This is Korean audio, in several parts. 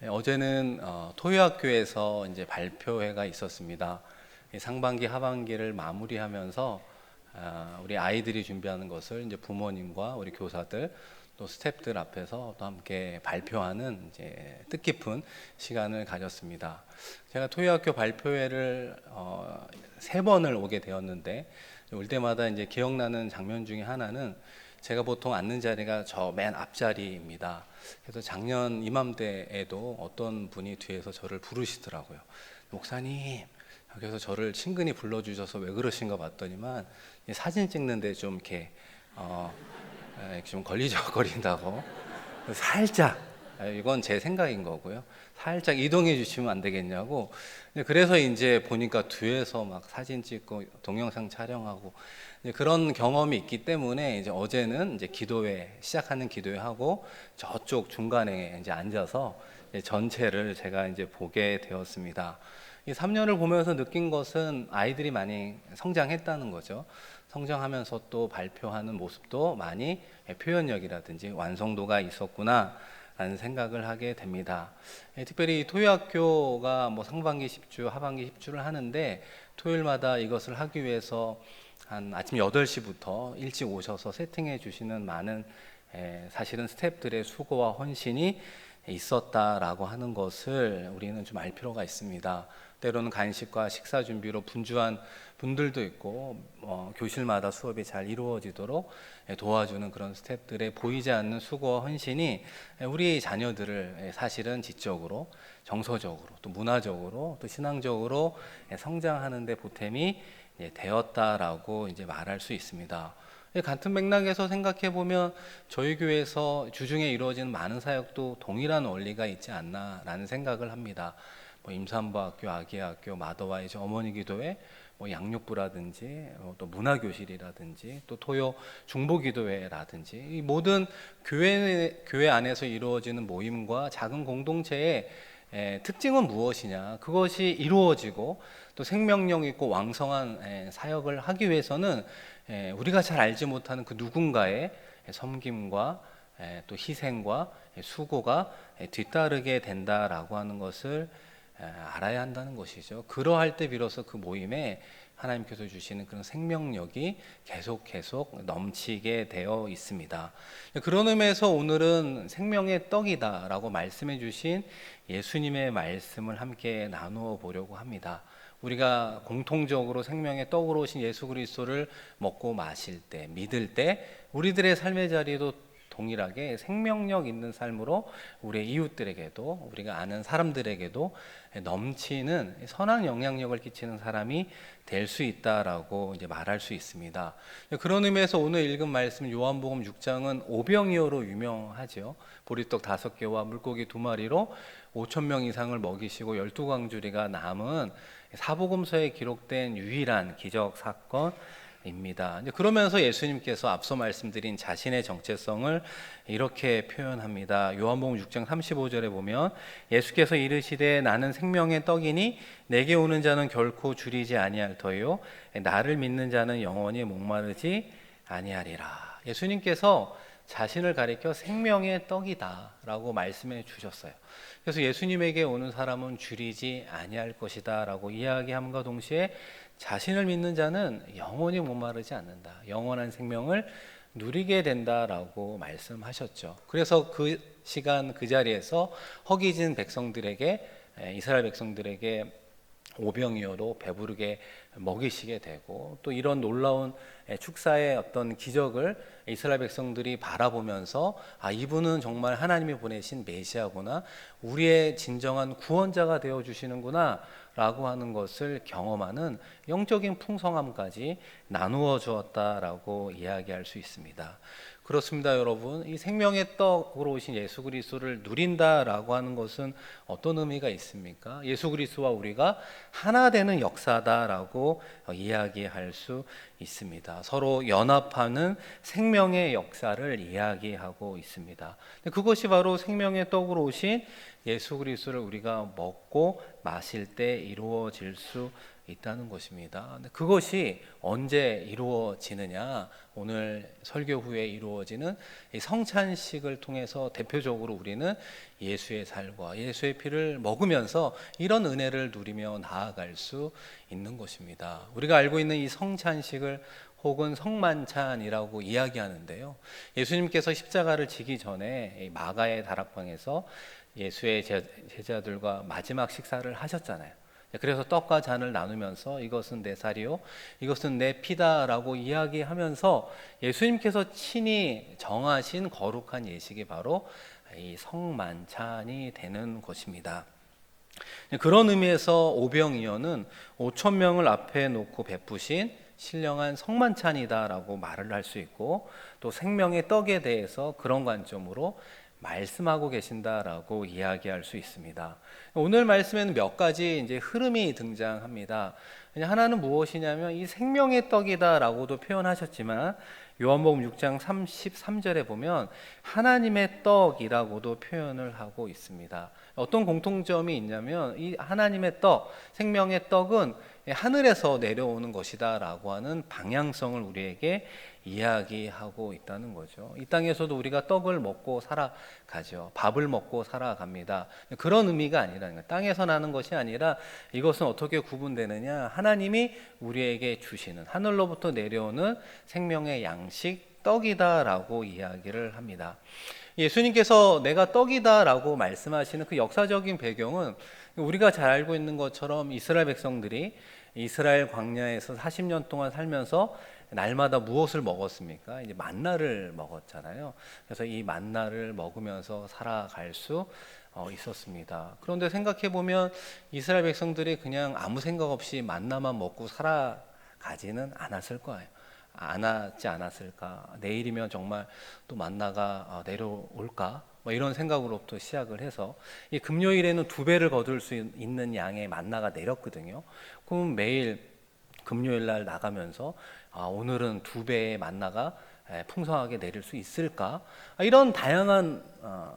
어제는 토요학교에서 이제 발표회가 있었습니다. 상반기, 하반기를 마무리하면서 우리 아이들이 준비하는 것을 이제 부모님과 우리 교사들 또 스태프들 앞에서 또 함께 발표하는 이제 뜻깊은 시간을 가졌습니다. 제가 토요학교 발표회를 3번을 오게 되었는데 올 때마다 이제 기억나는 장면 중에 하나는 제가 보통 앉는 자리가 저 맨 앞자리입니다. 그래서 작년 이맘때에도 어떤 분이 뒤에서 저를 부르시더라고요. 목사님, 그래서 저를 친근히 불러주셔서 왜 그러신가 봤더니만 사진 찍는데 좀 이렇게 좀 걸리적거린다고 살짝, 이건 제 생각인 거고요. 살짝 이동해 주시면 안 되겠냐고. 그래서 이제 보니까 뒤에서 막 사진 찍고 동영상 촬영하고 그런 경험이 있기 때문에 이제 어제는 이제 기도회 시작하는 기도회 하고 저쪽 중간에 이제 앉아서 이제 전체를 제가 이제 보게 되었습니다. 이 3년을 보면서 느낀 것은 아이들이 많이 성장했다는 거죠. 성장하면서 또 발표하는 모습도 많이 표현력이라든지 완성도가 있었구나 라는 생각을 하게 됩니다. 특별히 토요학교가 뭐 상반기 10주, 하반기 10주를 하는데 토요일마다 이것을 하기 위해서 한 아침 8시부터 일찍 오셔서 세팅해 주시는 많은 사실은 스태프들의 수고와 헌신이 있었다라고 하는 것을 우리는 좀 알 필요가 있습니다. 때로는 간식과 식사 준비로 분주한 분들도 있고 교실마다 수업이 잘 이루어지도록 도와주는 그런 스태프들의 보이지 않는 수고와 헌신이 우리 자녀들을 사실은 지적으로, 정서적으로, 또 문화적으로, 또 신앙적으로 성장하는 데 보탬이 되었다라고 이제 말할 수 있습니다. 같은 맥락에서 생각해 보면 저희 교회에서 주중에 이루어지는 많은 사역도 동일한 원리가 있지 않나라는 생각을 합니다. 임산부학교, 아기학교, 마더와 이제 어머니 기도회, 양육부라든지 또 문화교실이라든지 또 토요 중보기도회라든지 이 모든 교회 안에서 이루어지는 모임과 작은 공동체의 특징은 무엇이냐? 그것이 이루어지고 또 생명력 있고 왕성한 사역을 하기 위해서는 우리가 잘 알지 못하는 그 누군가의 섬김과 또 희생과 수고가 뒤따르게 된다라고 하는 것을 알아야 한다는 것이죠. 그러할 때 비로소 그 모임에 하나님께서 주시는 그런 생명력이 계속 넘치게 되어 있습니다. 그런 의미에서 오늘은 생명의 떡이다라고 말씀해 주신 예수님의 말씀을 함께 나누어 보려고 합니다. 우리가 공통적으로 생명의 떡으로 오신 예수 그리스도를 먹고 마실 때, 믿을 때 우리들의 삶의 자리도 동일하게 생명력 있는 삶으로 우리의 이웃들에게도 우리가 아는 사람들에게도 넘치는 선한 영향력을 끼치는 사람이 될 수 있다라고 이제 말할 수 있습니다. 그런 의미에서 오늘 읽은 말씀 요한복음 6장은 오병이어로 유명하죠. 보리떡 5개와 물고기 2마리로 5천 명 이상을 먹이시고 12광주리가 남은 사복음서에 기록된 유일한 기적 사건입니다. 그러면서 예수님께서 앞서 말씀드린 자신의 정체성을 이렇게 표현합니다. 요한복음 6장 35절에 보면 예수께서 이르시되 나는 생명의 떡이니 내게 오는 자는 결코 줄이지 아니할 터요 나를 믿는 자는 영원히 목마르지 아니하리라. 예수님께서 자신을 가리켜 생명의 떡이다 라고 말씀해 주셨어요. 그래서 예수님에게 오는 사람은 줄이지 아니할 것이다 라고 이야기함과 동시에 자신을 믿는 자는 영원히 목마르지 않는다, 영원한 생명을 누리게 된다라고 말씀하셨죠. 그래서 그 시간 그 자리에서 허기진 백성들에게, 이스라엘 백성들에게 오병이어로 배부르게 먹이시게 되고 또 이런 놀라운 축사의 어떤 기적을 이스라엘 백성들이 바라보면서 이분은 정말 하나님이 보내신 메시아구나, 우리의 진정한 구원자가 되어주시는구나 라고 하는 것을 경험하는 영적인 풍성함까지 나누어 주었다라고 이야기할 수 있습니다. 그렇습니다, 여러분. 이 생명의 떡으로 오신 예수 그리스도를 누린다라고 하는 것은 어떤 의미가 있습니까? 예수 그리스도와 우리가 하나 되는 역사다라고 이야기할 수 있습니다. 서로 연합하는 생명의 역사를 이야기하고 있습니다. 그것이 바로 생명의 떡으로 오신 예수 그리스도를 우리가 먹고 마실 때 이루어질 수 있다는 것입니다. 근데 그것이 언제 이루어지느냐? 오늘 설교 후에 이루어지는 이 성찬식을 통해서 대표적으로 우리는 예수의 살과 예수의 피를 먹으면서 이런 은혜를 누리며 나아갈 수 있는 것입니다. 우리가 알고 있는 이 성찬식을 혹은 성만찬이라고 이야기하는데요. 예수님께서 십자가를 지기 전에 마가의 다락방에서 예수의 제자들과 마지막 식사를 하셨잖아요. 그래서 떡과 잔을 나누면서 이것은 내 살이요, 이것은 내 피다라고 이야기하면서 예수님께서 친히 정하신 거룩한 예식이 바로 이 성만찬이 되는 것입니다. 그런 의미에서 오병이어는 5천 명을 앞에 놓고 베푸신 신령한 성만찬이다라고 말을 할 수 있고, 또 생명의 떡에 대해서 그런 관점으로 말씀하고 계신다라고 이야기할 수 있습니다. 오늘 말씀에는 몇 가지 이제 흐름이 등장합니다. 하나는 무엇이냐면 이 생명의 떡이다라고도 표현하셨지만 요한복음 6장 33절에 보면 하나님의 떡이라고도 표현을 하고 있습니다. 어떤 공통점이 있냐면 이 하나님의 떡, 생명의 떡은 하늘에서 내려오는 것이다 라고 하는 방향성을 우리에게 이야기하고 있다는 거죠. 이 땅에서도 우리가 떡을 먹고 살아가죠. 밥을 먹고 살아갑니다. 그런 의미가 아니라는 거예요. 땅에서 나는 것이 아니라 이것은 어떻게 구분되느냐? 하나님이 우리에게 주시는 하늘로부터 내려오는 생명의 양식 떡이다라고 이야기를 합니다. 예수님께서 내가 떡이다라고 말씀하시는 그 역사적인 배경은 우리가 잘 알고 있는 것처럼 이스라엘 백성들이 이스라엘 광야에서 40년 동안 살면서 날마다 무엇을 먹었습니까? 이제 만나를 먹었잖아요. 그래서 이 만나를 먹으면서 살아갈 수 있었습니다. 그런데 생각해 보면 이스라엘 백성들이 그냥 아무 생각 없이 만나만 먹고 살아가지는 않았을 거예요. 않았지 않았을까? 내일이면 정말 또 만나가 내려올까? 뭐 이런 생각으로부터 시작을 해서 이 금요일에는 2배를 거둘 수 있는 양의 만나가 내렸거든요. 그럼 매일 금요일 날 나가면서 오늘은 2배의 만나가 풍성하게 내릴 수 있을까? 이런 다양한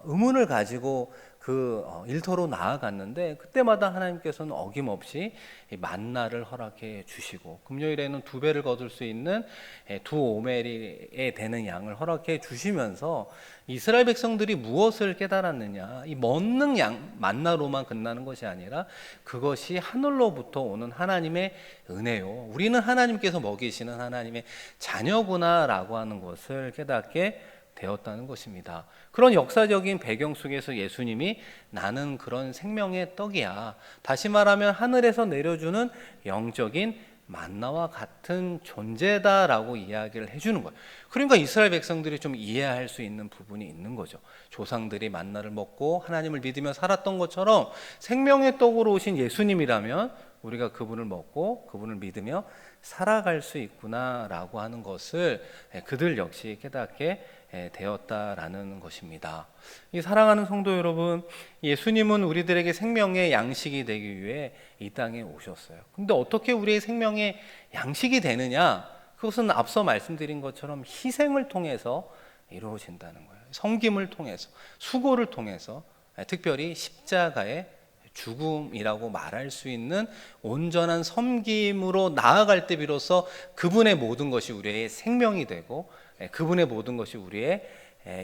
의문을 가지고 그 일터로 나아갔는데 그때마다 하나님께서는 어김없이 만나를 허락해 주시고 금요일에는 2배를 거둘 수 있는 2오멜에 되는 양을 허락해 주시면서 이스라엘 백성들이 무엇을 깨달았느냐? 이 먹는 양 만나로만 끝나는 것이 아니라 그것이 하늘로부터 오는 하나님의 은혜요. 우리는 하나님께서 먹이시는 하나님의 자녀구나라고 하는 것을 깨닫게 되었다는 것입니다. 그런 역사적인 배경 속에서 예수님이 나는 그런 생명의 떡이야. 다시 말하면 하늘에서 내려주는 영적인 만나와 같은 존재다라고 이야기를 해주는 거예요. 그러니까 이스라엘 백성들이 좀 이해할 수 있는 부분이 있는 거죠. 조상들이 만나를 먹고 하나님을 믿으며 살았던 것처럼 생명의 떡으로 오신 예수님이라면 우리가 그분을 먹고 그분을 믿으며 살아갈 수 있구나라고 하는 것을 그들 역시 깨닫게 되었다라는 것입니다. 이 사랑하는 성도 여러분, 예수님은 우리들에게 생명의 양식이 되기 위해 이 땅에 오셨어요. 근데 어떻게 우리의 생명의 양식이 되느냐? 그것은 앞서 말씀드린 것처럼 희생을 통해서 이루어진다는 거예요. 섬김을 통해서, 수고를 통해서, 특별히 십자가의 죽음이라고 말할 수 있는 온전한 섬김으로 나아갈 때 비로소 그분의 모든 것이 우리의 생명이 되고 그분의 모든 것이 우리의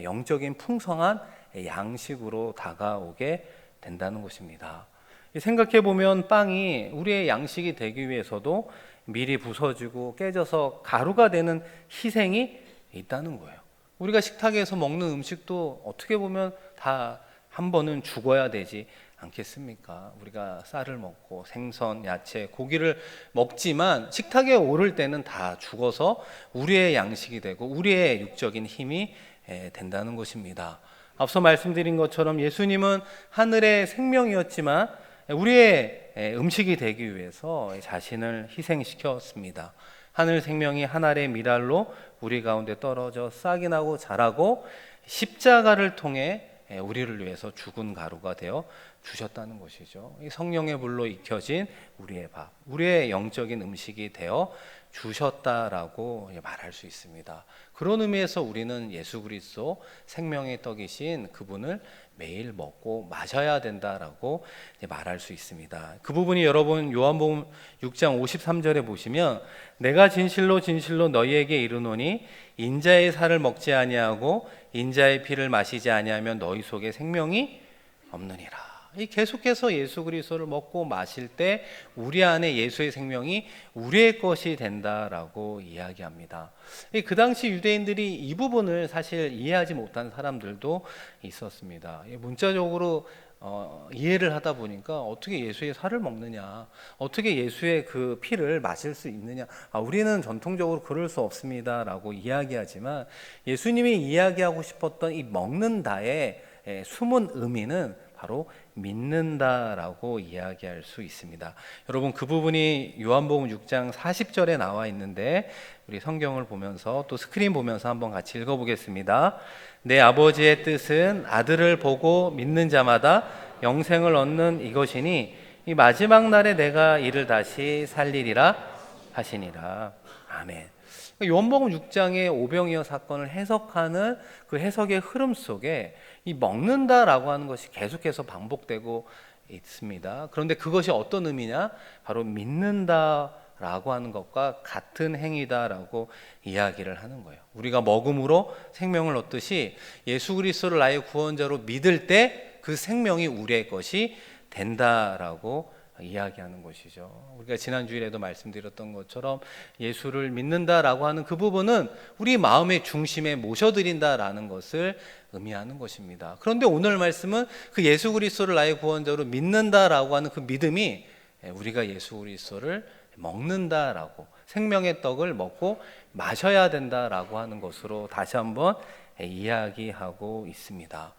영적인 풍성한 양식으로 다가오게 된다는 것입니다. 생각해 보면 빵이 우리의 양식이 되기 위해서도 미리 부서지고 깨져서 가루가 되는 희생이 있다는 거예요. 우리가 식탁에서 먹는 음식도 어떻게 보면 다 한 번은 죽어야 되지 않겠습니까? 우리가 쌀을 먹고 생선, 야채, 고기를 먹지만 식탁에 오를 때는 다 죽어서 우리의 양식이 되고 우리의 육적인 힘이 된다는 것입니다. 앞서 말씀드린 것처럼 예수님은 하늘의 생명이었지만 우리의 음식이 되기 위해서 자신을 희생시켰습니다. 하늘 생명이 한 알의 밀알로 우리 가운데 떨어져 싹이 나고 자라고 십자가를 통해 우리를 위해서 죽은 가루가 되어 주셨다는 것이죠. 이 성령의 불로 익혀진 우리의 밥, 우리의 영적인 음식이 되어 주셨다라고 말할 수 있습니다. 그런 의미에서 우리는 예수 그리스도 생명의 떡이신 그분을 매일 먹고 마셔야 된다라고 말할 수 있습니다. 그 부분이 여러분 요한복음 6장 53절에 보시면 내가 진실로 진실로 너희에게 이르노니 인자의 살을 먹지 아니하고 인자의 피를 마시지 아니하면 너희 속에 생명이 없느니라. 이 계속해서 예수 그리스도를 먹고 마실 때 우리 안에 예수의 생명이 우리의 것이 된다라고 이야기합니다. 그 당시 유대인들이 이 부분을 사실 이해하지 못한 사람들도 있었습니다. 문자적으로 이해를 하다 보니까 어떻게 예수의 살을 먹느냐, 어떻게 예수의 그 피를 마실 수 있느냐, 우리는 전통적으로 그럴 수 없습니다라고 이야기하지만 예수님이 이야기하고 싶었던 이 먹는다의 숨은 의미는 바로 믿는다라고 이야기할 수 있습니다. 여러분 그 부분이 요한복음 6장 40절에 나와 있는데 우리 성경을 보면서 또 스크린 보면서 한번 같이 읽어보겠습니다. 내 아버지의 뜻은 아들을 보고 믿는 자마다 영생을 얻는 이것이니 이 마지막 날에 내가 이를 다시 살리리라 하시니라. 아멘. 요한복음 6장의 오병이어 사건을 해석하는 그 해석의 흐름 속에 이 먹는다라고 하는 것이 계속해서 반복되고 있습니다. 그런데 그것이 어떤 의미냐? 바로 믿는다라고 하는 것과 같은 행위다라고 이야기를 하는 거예요. 우리가 먹음으로 생명을 얻듯이 예수 그리스도를 나의 구원자로 믿을 때 그 생명이 우리의 것이 된다라고 이야기하는 것이죠. 우리가 지난 주일에도 말씀드렸던 것처럼 예수를 믿는다라고 하는 그 부분은 우리 마음의 중심에 모셔드린다라는 것을 의미하는 것입니다. 그런데 오늘 말씀은 그 예수 그리스도를 나의 구원자로 믿는다라고 하는 그 믿음이 우리가 예수 그리스도를 먹는다라고, 생명의 떡을 먹고 마셔야 된다라고 하는 것으로 다시 한번 이야기하고 있습니다.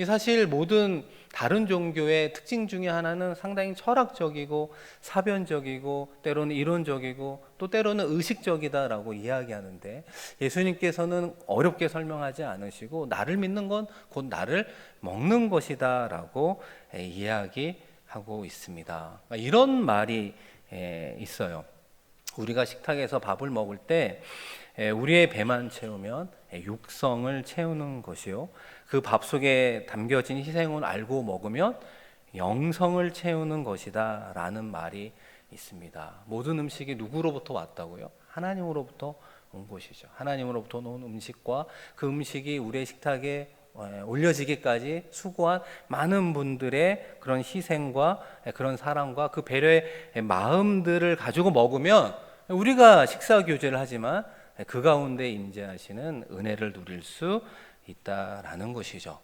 사실 모든 다른 종교의 특징 중에 하나는 상당히 철학적이고 사변적이고 때로는 이론적이고 또 때로는 의식적이다라고 이야기하는데 예수님께서는 어렵게 설명하지 않으시고 나를 믿는 건 곧 나를 먹는 것이다라고 이야기하고 있습니다. 이런 말이 있어요. 우리가 식탁에서 밥을 먹을 때 우리의 배만 채우면 육성을 채우는 것이요, 그 밥 속에 담겨진 희생을 알고 먹으면 영성을 채우는 것이다 라는 말이 있습니다. 모든 음식이 누구로부터 왔다고요? 하나님으로부터 온 것이죠. 하나님으로부터 온 음식과 그 음식이 우리의 식탁에 올려지기까지 수고한 많은 분들의 그런 희생과 그런 사랑과 그 배려의 마음들을 가지고 먹으면 우리가 식사 교제를 하지만 그 가운데 임재하시는 은혜를 누릴 수 있다라는 것이죠.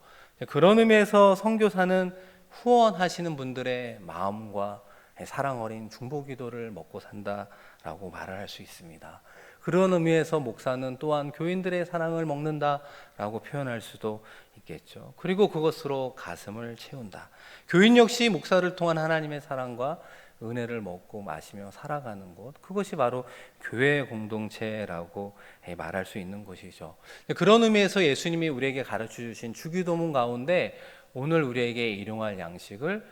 그런 의미에서 선교사는 후원하시는 분들의 마음과 사랑 어린 중보기도를 먹고 산다라고 말을 할 수 있습니다. 그런 의미에서 목사는 또한 교인들의 사랑을 먹는다라고 표현할 수도 있겠죠. 그리고 그것으로 가슴을 채운다. 교인 역시 목사를 통한 하나님의 사랑과 은혜를 먹고 마시며 살아가는 곳, 그것이 바로 교회 공동체라고 말할 수 있는 것이죠. 그런 의미에서 예수님이 우리에게 가르쳐 주신 주기도문 가운데 오늘 우리에게 일용할 양식을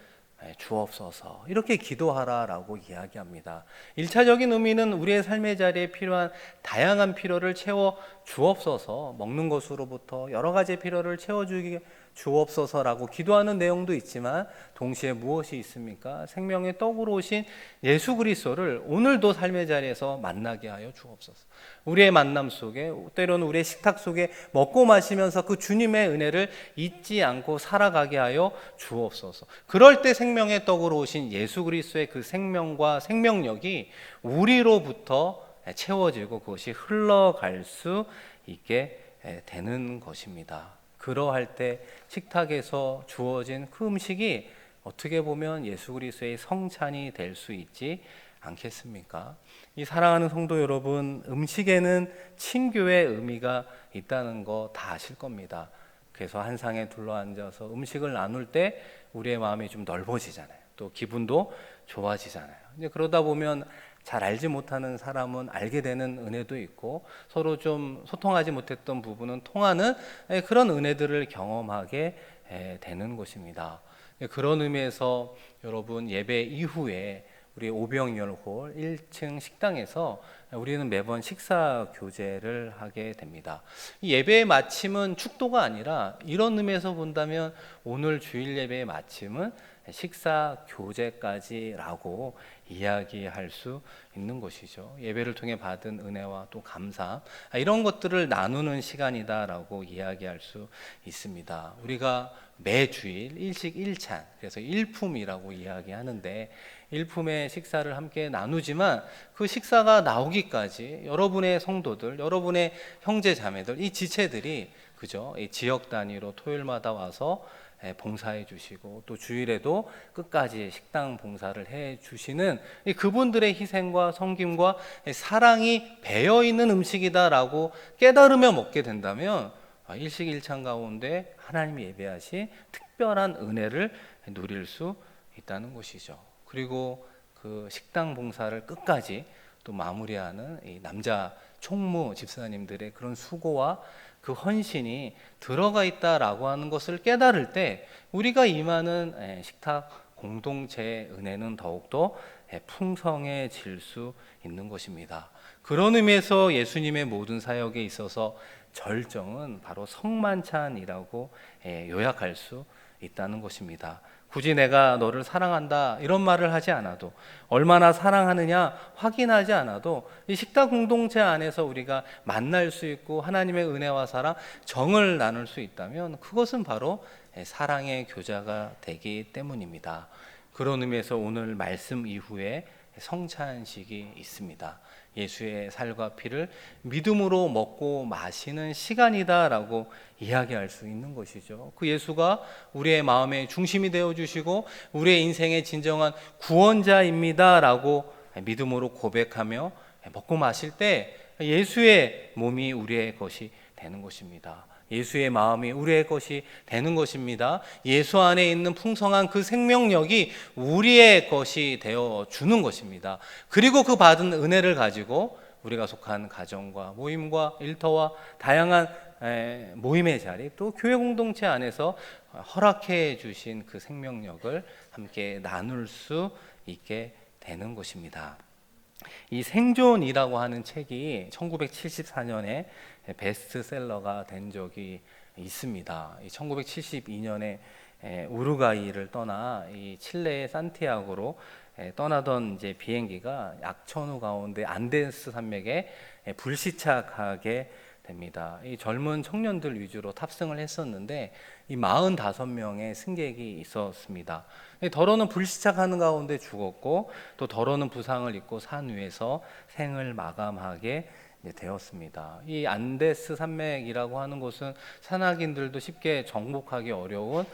주옵소서 이렇게 기도하라라고 이야기합니다. 1차적인 의미는 우리의 삶의 자리에 필요한 다양한 필요를 채워 주옵소서, 먹는 것으로부터 여러 가지 필요를 채워주기 주옵소서라고 기도하는 내용도 있지만 동시에 무엇이 있습니까? 생명의 떡으로 오신 예수 그리스도를 오늘도 삶의 자리에서 만나게 하여 주옵소서. 우리의 만남 속에, 때로는 우리의 식탁 속에 먹고 마시면서 그 주님의 은혜를 잊지 않고 살아가게 하여 주옵소서. 그럴 때 생명의 떡으로 오신 예수 그리스도의 그 생명과 생명력이 우리로부터 채워지고 그것이 흘러갈 수 있게 되는 것입니다. 그러할 때 식탁에서 주어진 그 음식이 어떻게 보면 예수 그리스도의 성찬이 될 수 있지 않겠습니까? 이 사랑하는 성도 여러분, 음식에는 친교의 의미가 있다는 거 다 아실 겁니다. 그래서 한 상에 둘러앉아서 음식을 나눌 때 우리의 마음이 좀 넓어지잖아요. 또 기분도 좋아지잖아요. 이제 그러다 보면 잘 알지 못하는 사람은 알게 되는 은혜도 있고 서로 좀 소통하지 못했던 부분은 통하는 그런 은혜들을 경험하게 되는 것입니다. 그런 의미에서 여러분 예배 이후에 우리 오병이어홀 1층 식당에서 우리는 매번 식사 교제를 하게 됩니다. 이 예배의 마침은 축도가 아니라 이런 의미에서 본다면 오늘 주일 예배의 마침은 식사 교제까지라고 이야기할 수 있는 것이죠. 예배를 통해 받은 은혜와 또 감사, 이런 것들을 나누는 시간이다라고 이야기할 수 있습니다. 우리가 매주일 일식 일찬, 그래서 일품이라고 이야기하는데 일품의 식사를 함께 나누지만 그 식사가 나오기까지 여러분의 성도들, 여러분의 형제 자매들, 이 지체들이 그죠? 이 지역 단위로 토요일마다 와서 봉사해 주시고 또 주일에도 끝까지 식당 봉사를 해 주시는 그분들의 희생과 섬김과 사랑이 배어 있는 음식이다라고 깨달으며 먹게 된다면 일식일찬 가운데 하나님이 예배하신 특별한 은혜를 누릴 수 있다는 것이죠. 그리고 그 식당 봉사를 끝까지 또 마무리하는 이 남자 총무 집사님들의 그런 수고와 그 헌신이 들어가 있다라고 하는 것을 깨달을 때 우리가 임하는 식탁 공동체의 은혜는 더욱더 풍성해질 수 있는 것입니다. 그런 의미에서 예수님의 모든 사역에 있어서 절정은 바로 성만찬이라고 요약할 수 있다는 것입니다. 굳이 내가 너를 사랑한다 이런 말을 하지 않아도, 얼마나 사랑하느냐 확인하지 않아도 이 식탁 공동체 안에서 우리가 만날 수 있고 하나님의 은혜와 사랑, 정을 나눌 수 있다면 그것은 바로 사랑의 교제가 되기 때문입니다. 그런 의미에서 오늘 말씀 이후에 성찬식이 있습니다. 예수의 살과 피를 믿음으로 먹고 마시는 시간이다라고 이야기할 수 있는 것이죠. 그 예수가 우리의 마음의 중심이 되어주시고 우리의 인생의 진정한 구원자입니다라고 믿음으로 고백하며 먹고 마실 때 예수의 몸이 우리의 것이 되는 것입니다. 예수의 마음이 우리의 것이 되는 것입니다. 예수 안에 있는 풍성한 그 생명력이 우리의 것이 되어 주는 것입니다. 그리고 그 받은 은혜를 가지고 우리가 속한 가정과 모임과 일터와 다양한 모임의 자리, 또 교회 공동체 안에서 허락해 주신 그 생명력을 함께 나눌 수 있게 되는 것입니다. 이 생존이라고 하는 책이 1974년에 베스트셀러가 된 적이 있습니다. 1972년에 우루과이를 떠나 이 칠레의 산티아고로 떠나던 이제 비행기가 약천후 가운데 안데스 산맥에 불시착하게 됩니다. 이 젊은 청년들 위주로 탑승을 했었는데 이 45명의 승객이 있었습니다. 더러는 불시착하는 가운데 죽었고 또 더러는 부상을 입고 산 위에서 생을 마감하게 되었습니다. 이 안데스 산맥이라고 하는 곳은 산악인들도 쉽게 정복하기 어려운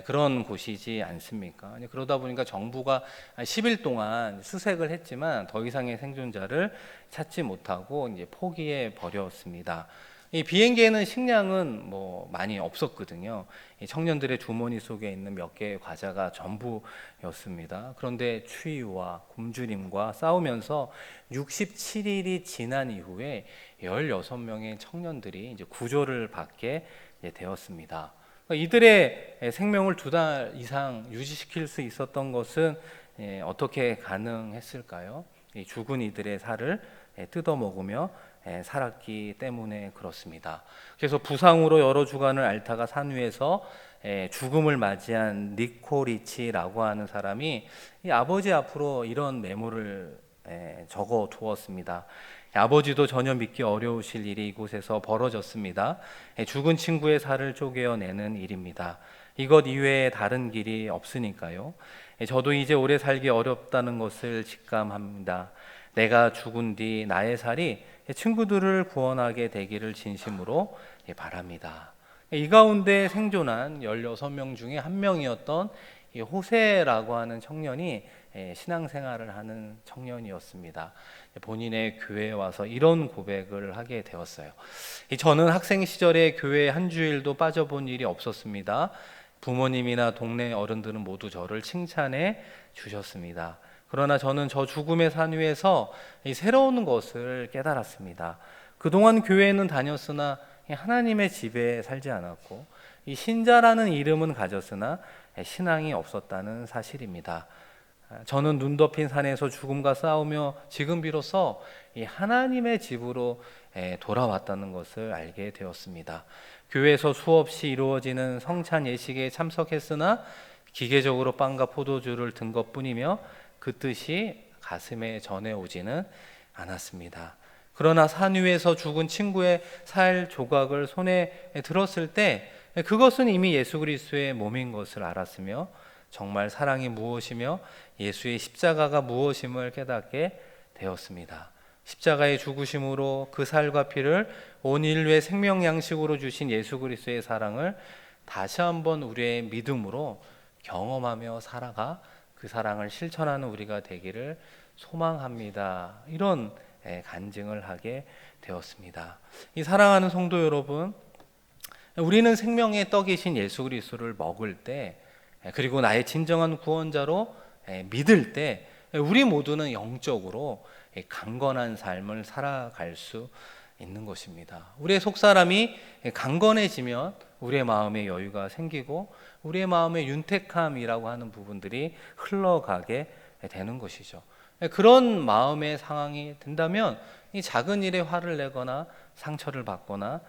그런 곳이지 않습니까? 그러다 보니까 정부가 10일 동안 수색을 했지만 더 이상의 생존자를 찾지 못하고 이제 포기해 버렸습니다. 이 비행기에는 식량은 많이 없었거든요. 이 청년들의 주머니 속에 있는 몇 개의 과자가 전부였습니다. 그런데 추위와 굶주림과 싸우면서 67일이 지난 이후에 16명의 청년들이 이제 구조를 받게 되었습니다. 이들의 생명을 2달 이상 유지시킬 수 있었던 것은 어떻게 가능했을까요? 죽은 이들의 살을 뜯어 먹으며 살았기 때문에 그렇습니다. 그래서 부상으로 여러 주간을 앓다가 산 위에서 죽음을 맞이한 니코리치라고 하는 사람이 이 아버지 앞으로 이런 메모를 적어 두었습니다. 아버지도 전혀 믿기 어려우실 일이 이곳에서 벌어졌습니다. 죽은 친구의 살을 쪼개어내는 일입니다. 이것 이외에 다른 길이 없으니까요. 저도 이제 오래 살기 어렵다는 것을 직감합니다. 내가 죽은 뒤 나의 살이 친구들을 구원하게 되기를 진심으로 바랍니다. 이 가운데 생존한 16명 중에 한 명이었던 호세라고 하는 청년이 신앙생활을 하는 청년이었습니다. 본인의 교회에 와서 이런 고백을 하게 되었어요. 저는 학생 시절에 교회에 한 주일도 빠져본 일이 없었습니다. 부모님이나 동네 어른들은 모두 저를 칭찬해 주셨습니다. 그러나 저는 저 죽음의 산 위에서 이 새로운 것을 깨달았습니다. 그동안 교회에는 다녔으나 하나님의 집에 살지 않았고 이 신자라는 이름은 가졌으나 신앙이 없었다는 사실입니다. 저는 눈 덮인 산에서 죽음과 싸우며 지금 비로소 이 하나님의 집으로 돌아왔다는 것을 알게 되었습니다. 교회에서 수없이 이루어지는 성찬 예식에 참석했으나 기계적으로 빵과 포도주를 든 것뿐이며 그 뜻이 가슴에 전해오지는 않았습니다. 그러나 산 위에서 죽은 친구의 살 조각을 손에 들었을 때 그것은 이미 예수 그리스도의 몸인 것을 알았으며 정말 사랑이 무엇이며 예수의 십자가가 무엇임을 깨닫게 되었습니다. 십자가의 죽으심으로 그 살과 피를 온 인류의 생명 양식으로 주신 예수 그리스도의 사랑을 다시 한번 우리의 믿음으로 경험하며 살아가 그 사랑을 실천하는 우리가 되기를 소망합니다. 이런 간증을 하게 되었습니다. 이 사랑하는 성도 여러분, 우리는 생명의 떡이신 예수 그리스도를 먹을 때 그리고 나의 진정한 구원자로 믿을 때 우리 모두는 영적으로 강건한 삶을 살아갈 수 있는 것입니다. 우리의 속사람이 강건해지면 우리의 마음에 여유가 생기고 우리의 마음의 윤택함이라고 하는 부분들이 흘러가게 되는 것이죠. 그런 마음의 상황이 된다면 이 작은 일에 화를 내거나 상처를 받거나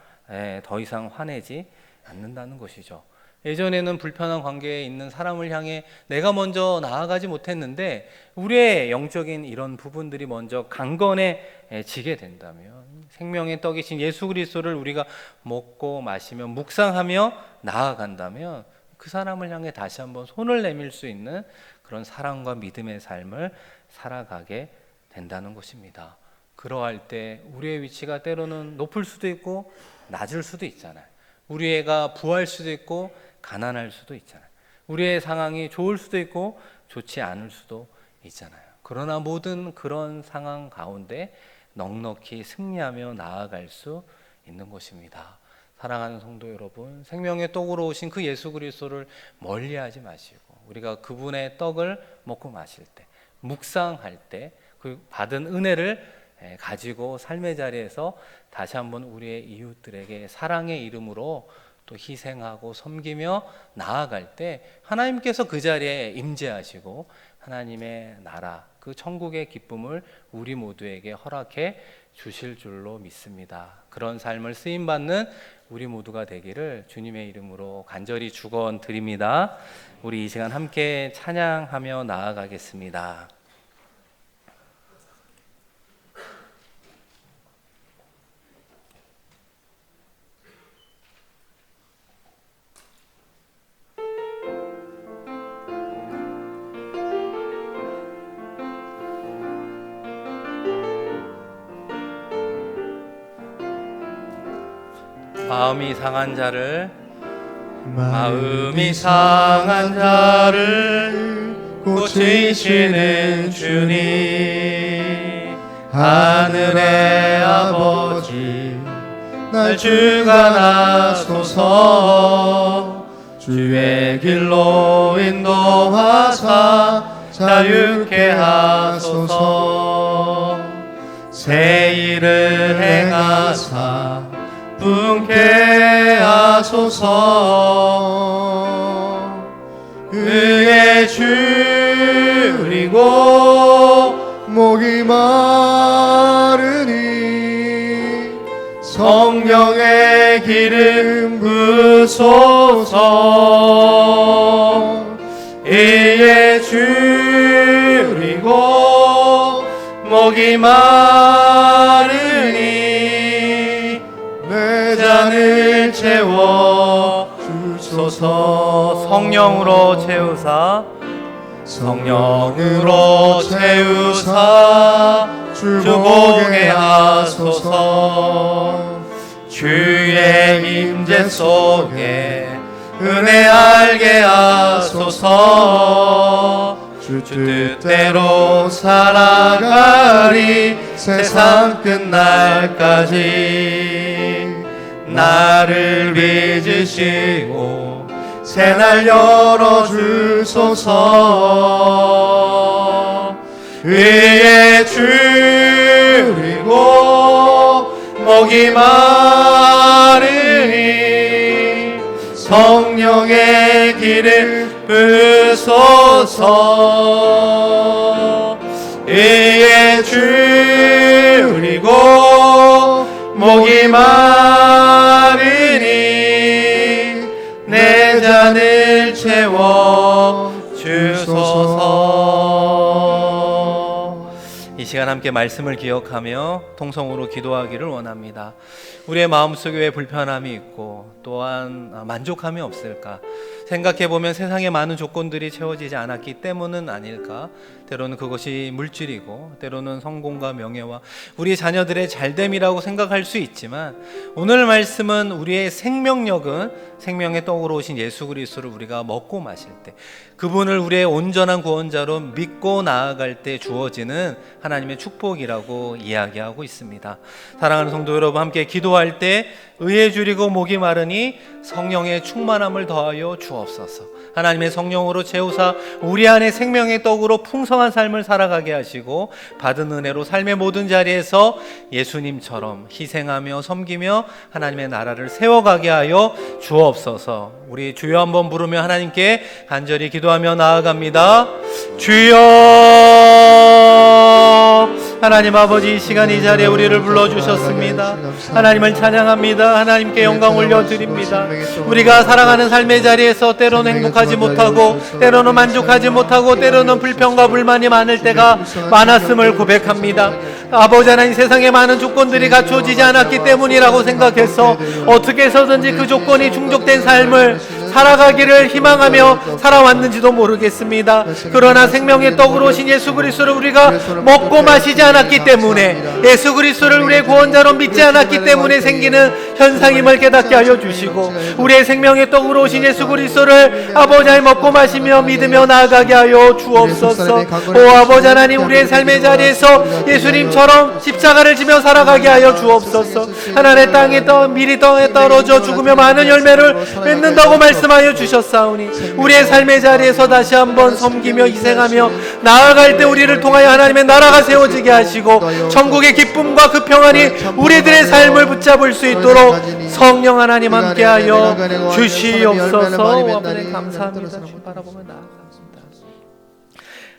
더 이상 화내지 않는다는 것이죠. 예전에는 불편한 관계에 있는 사람을 향해 내가 먼저 나아가지 못했는데 우리의 영적인 이런 부분들이 먼저 강건해지게 된다면 생명의 떡이신 예수 그리스도를 우리가 먹고 마시며 묵상하며 나아간다면 그 사람을 향해 다시 한번 손을 내밀 수 있는 그런 사랑과 믿음의 삶을 살아가게 된다는 것입니다. 그러할 때 우리의 위치가 때로는 높을 수도 있고 낮을 수도 있잖아요. 우리 애가 부할 수도 있고 가난할 수도 있잖아요. 우리의 상황이 좋을 수도 있고 좋지 않을 수도 있잖아요. 그러나 모든 그런 상황 가운데 넉넉히 승리하며 나아갈 수 있는 것입니다. 사랑하는 성도 여러분, 생명의 떡으로 오신 그 예수 그리스도를 멀리하지 마시고 우리가 그분의 떡을 먹고 마실 때, 묵상할 때 그 받은 은혜를 가지고 삶의 자리에서 다시 한번 우리의 이웃들에게 사랑의 이름으로 또 희생하고 섬기며 나아갈 때 하나님께서 그 자리에 임재하시고 하나님의 나라, 그 천국의 기쁨을 우리 모두에게 허락해 주실 줄로 믿습니다. 그런 삶을 쓰임받는 우리 모두가 되기를 주님의 이름으로 간절히 축원드립니다. 우리 이 시간 함께 찬양하며 나아가겠습니다. 마음이 상한 자를 고치시는 주님, 하늘의 아버지 날 주관하소서. 주의 길로 인도하사 자유케 하소서. 새 일을 행하사 분케 하소서. 의에 줄이고 목이 마르니 성령의 기름 부소서. 의에 줄이고 목이 마르니 내 잔을 채워 주소서. 성령으로 채우사 주보게 하소서. 주의 임재 속에 은혜 알게 하소서. 주 뜻대로 살아가리 세상 끝날까지. 나를 빚으시고 새날 열어주소서. 의에 줄이고 목이 마르니 성령의 성령의 길을 부소서. 이에 줄이고 목이 마르니 내 잔을 채워 주소서. 이 시간 함께 말씀을 기억하며 통성으로 기도하기를 원합니다. 우리의 마음속에 왜 불편함이 있고 또한 만족함이 없을까? 생각해보면 세상의 많은 조건들이 채워지지 않았기 때문은 아닐까? 때로는 그것이 물질이고 때로는 성공과 명예와 우리 자녀들의 잘됨이라고 생각할 수 있지만, 오늘 말씀은 우리의 생명력은 생명의 떡으로 오신 예수 그리스도를 우리가 먹고 마실 때, 그분을 우리의 온전한 구원자로 믿고 나아갈 때 주어지는 하나님의 축복이라고 이야기하고 있습니다. 사랑하는 성도 여러분, 함께 기도할 때 의에 줄이고 목이 마르니 성령의 충만함을 더하여 주옵소서. 하나님의 성령으로 채우사 우리 안에 생명의 떡으로 풍성한 삶을 살아가게 하시고, 받은 은혜로 삶의 모든 자리에서 예수님처럼 희생하며 섬기며 하나님의 나라를 세워가게 하여 주옵소서. 우리 주여 한번 부르며 하나님께 간절히 기도하며 나아갑니다. 주여. 하나님 아버지, 이 시간 이 자리에 우리를 불러주셨습니다. 하나님을 찬양합니다. 하나님께 영광 올려드립니다. 우리가 살아가는 삶의 자리에서 때로는 행복하지 못하고 때로는 만족하지 못하고 때로는 불평과 불만이 많을 때가 많았음을 고백합니다. 아버지 하나님, 세상에 많은 조건들이 갖춰지지 않았기 때문이라고 생각해서 어떻게 해서든지 그 조건이 충족된 삶을 살아가기를 희망하며 살아왔는지도 모르겠습니다. 그러나 생명의 떡으로 오신 예수 그리스도를 우리가 먹고 마시지 않았기 때문에, 예수 그리스도를 우리의 구원자로 믿지 않았기 때문에 생기는 현상임을 깨닫게 하여 주시고, 우리의 생명의 떡으로 오신 예수 그리스도를 아버지 하나님 먹고 마시며 믿으며 나아가게 하여 주옵소서. 오 아버지 하나님, 우리의 삶의 자리에서 예수님처럼 십자가를 지며 살아가게 하여 주옵소서. 하나님의 땅에 미리 땅에 떨어져 죽으며 많은 열매를 맺는다고 말씀하여 주셨사오니, 우리의 삶의 자리에서 다시 한번 섬기며 희생하며 나아갈 때 우리를 통하여 하나님의 나라가 세워지게 하시고 천국의 기쁨과 그 평안이 우리들의 삶을 붙잡을 수 있도록 성령 하나님 함께하여 주시옵소서. 아버지 감사합니다. 주 바라보며 나아갑니다.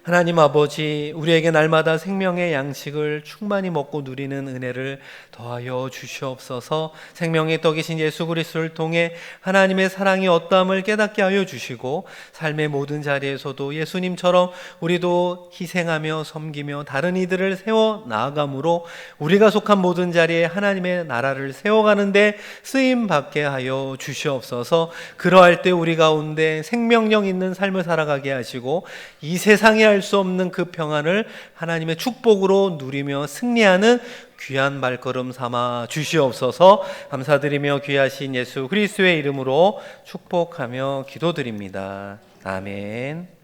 하나님 아버지, 우리에게 날마다 생명의 양식을 충만히 먹고 누리는 은혜를 더하여 주시옵소서. 생명의 떡이신 예수 그리스도를 통해 하나님의 사랑이 어떠함을 깨닫게 하여 주시고, 삶의 모든 자리에서도 예수님처럼 우리도 희생하며 섬기며 다른 이들을 세워 나아감으로 우리가 속한 모든 자리에 하나님의 나라를 세워가는데 쓰임받게 하여 주시옵소서. 그러할 때 우리 가운데 생명력 있는 삶을 살아가게 하시고, 이 세상에 할 수 없는 그 평안을 하나님의 축복으로 누리며 승리하는 귀한 발걸음 삼아 주시옵소서. 감사드리며 귀하신 예수 그리스도의 이름으로 축복하며 기도드립니다. 아멘.